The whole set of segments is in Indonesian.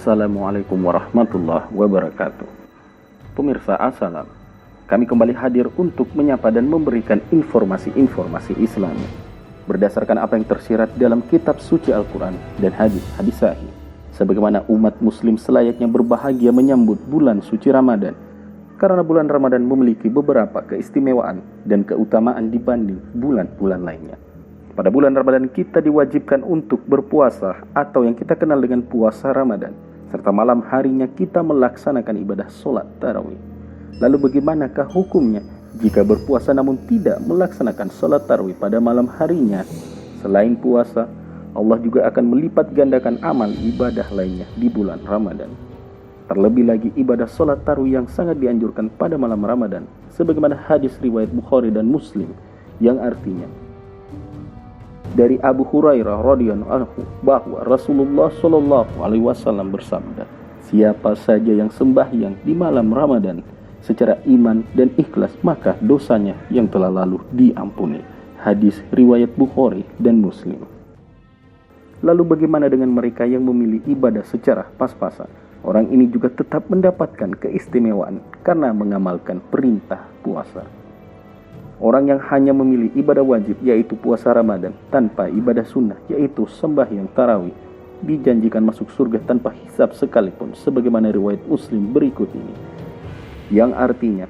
Assalamualaikum warahmatullahi wabarakatuh. Pemirsa, assalam. Kami kembali hadir untuk menyapa dan memberikan informasi-informasi Islami berdasarkan apa yang tersirat dalam kitab suci Al-Quran dan hadis-hadis sahih, sebagaimana umat muslim selayaknya berbahagia menyambut bulan suci Ramadan, karena bulan Ramadan memiliki beberapa keistimewaan dan keutamaan dibanding bulan-bulan lainnya. Pada bulan Ramadan kita diwajibkan untuk berpuasa atau yang kita kenal dengan puasa Ramadan, serta malam harinya kita melaksanakan ibadah sholat tarawih. Lalu bagaimanakah hukumnya jika berpuasa namun tidak melaksanakan sholat tarawih pada malam harinya? Selain puasa, Allah juga akan melipat gandakan amal ibadah lainnya di bulan Ramadan. Terlebih lagi ibadah sholat tarawih yang sangat dianjurkan pada malam Ramadan, sebagaimana hadis riwayat Bukhari dan Muslim yang artinya dari Abu Hurairah radhiyallahu anhu bahwa Rasulullah Shallallahu alaihi wasallam bersabda, siapa saja yang sembahyang di malam Ramadan secara iman dan ikhlas, maka dosanya yang telah lalu diampuni. Hadis riwayat Bukhari dan Muslim. Lalu bagaimana dengan mereka yang memilih ibadah secara pas-pasan? Orang ini juga tetap mendapatkan keistimewaan karena mengamalkan perintah puasa. Orang yang hanya memilih ibadah wajib, yaitu puasa Ramadan, tanpa ibadah sunnah, yaitu sembahyang tarawih, dijanjikan masuk surga tanpa hisab sekalipun, sebagaimana riwayat Muslim berikut ini, yang artinya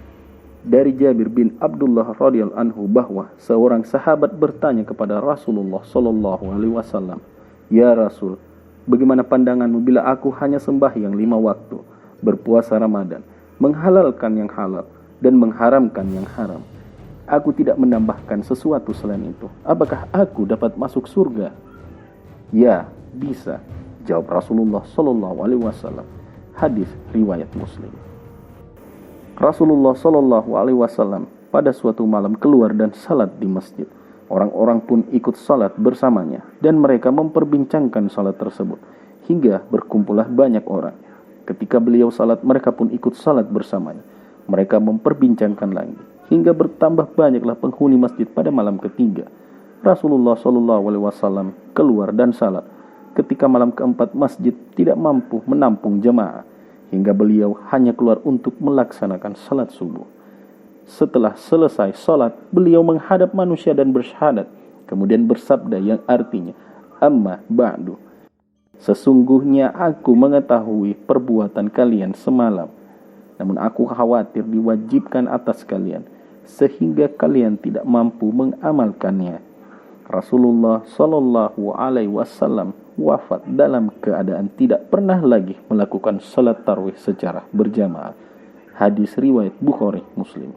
dari Jabir bin Abdullah radhiyallahu anhu bahwa seorang sahabat bertanya kepada Rasulullah Shallallahu alaihi wasallam, "Ya Rasul, bagaimana pandanganmu bila aku hanya sembahyang 5 waktu, berpuasa Ramadan, menghalalkan yang halal dan mengharamkan yang haram? Aku tidak menambahkan sesuatu selain itu. Apakah aku dapat masuk surga?" "Ya, bisa," jawab Rasulullah Shallallahu alaihi wasallam. Hadis riwayat Muslim. Rasulullah Shallallahu alaihi wasallam pada suatu malam keluar dan salat di masjid. Orang-orang pun ikut salat bersamanya dan mereka memperbincangkan salat tersebut hingga berkumpullah banyak orang. Ketika beliau salat, mereka pun ikut salat bersamanya. Mereka memperbincangkan lagi hingga bertambah banyaklah penghuni masjid. Pada malam ketiga, Rasulullah Shallallahu alaihi wasallam keluar dan salat. Ketika malam keempat, masjid tidak mampu menampung jemaah hingga beliau hanya keluar untuk melaksanakan salat subuh. Setelah selesai salat, beliau menghadap manusia dan bersyahadat, kemudian bersabda yang artinya, "Amma ba'du, sesungguhnya aku mengetahui perbuatan kalian semalam, namun aku khawatir diwajibkan atas kalian sehingga kalian tidak mampu mengamalkannya." Rasulullah Shallallahu alaihi wasallam wafat dalam keadaan tidak pernah lagi melakukan salat tarawih secara berjamaah. Hadis riwayat Bukhari Muslim.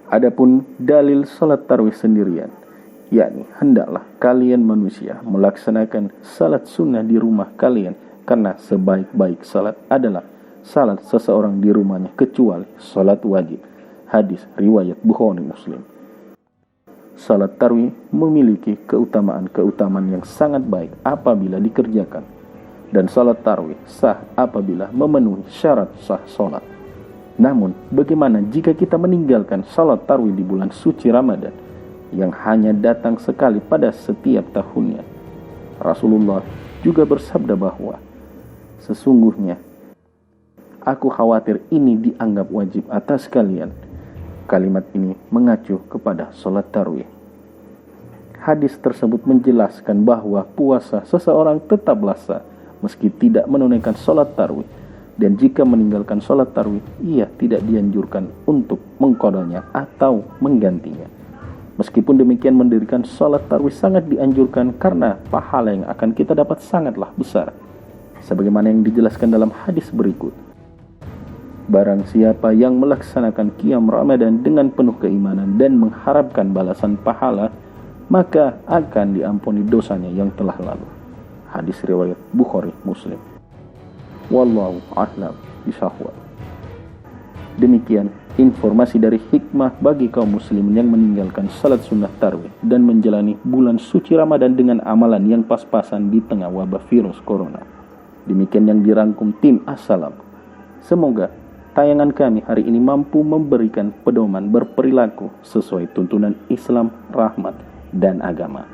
Adapun dalil salat tarawih sendirian, yakni hendaklah kalian manusia melaksanakan salat sunnah di rumah kalian, karena sebaik-baik salat adalah salat seseorang di rumahnya kecuali salat wajib. Hadis riwayat Bukhari Muslim. Salat tarawih memiliki keutamaan-keutamaan yang sangat baik apabila dikerjakan, dan salat tarawih sah apabila memenuhi syarat sah salat. Namun, bagaimana jika kita meninggalkan salat tarawih di bulan suci Ramadan yang hanya datang sekali pada setiap tahunnya? Rasulullah juga bersabda bahwa sesungguhnya aku khawatir ini dianggap wajib atas kalian. Kalimat ini mengacu kepada salat tarawih. Hadis tersebut menjelaskan bahwa puasa seseorang tetaplah sah meski tidak menunaikan salat tarawih, dan jika meninggalkan salat tarawih, ia tidak dianjurkan untuk mengqadanya atau menggantinya. Meskipun demikian, mendirikan salat tarawih sangat dianjurkan karena pahala yang akan kita dapat sangatlah besar, sebagaimana yang dijelaskan dalam hadis berikut. Barang siapa yang melaksanakan qiyam Ramadan dengan penuh keimanan dan mengharapkan balasan pahala, maka akan diampuni dosanya yang telah lalu. Hadis riwayat Bukhari Muslim. Wallahu a'lam bishawab. Demikian informasi dari hikmah bagi kaum muslimin yang meninggalkan salat sunnah tarawih dan menjalani bulan suci Ramadan dengan amalan yang pas-pasan di tengah wabah virus corona. Demikian yang dirangkum tim Assalam. Semoga tayangan kami hari ini mampu memberikan pedoman berperilaku sesuai tuntunan Islam, rahmat, dan agama.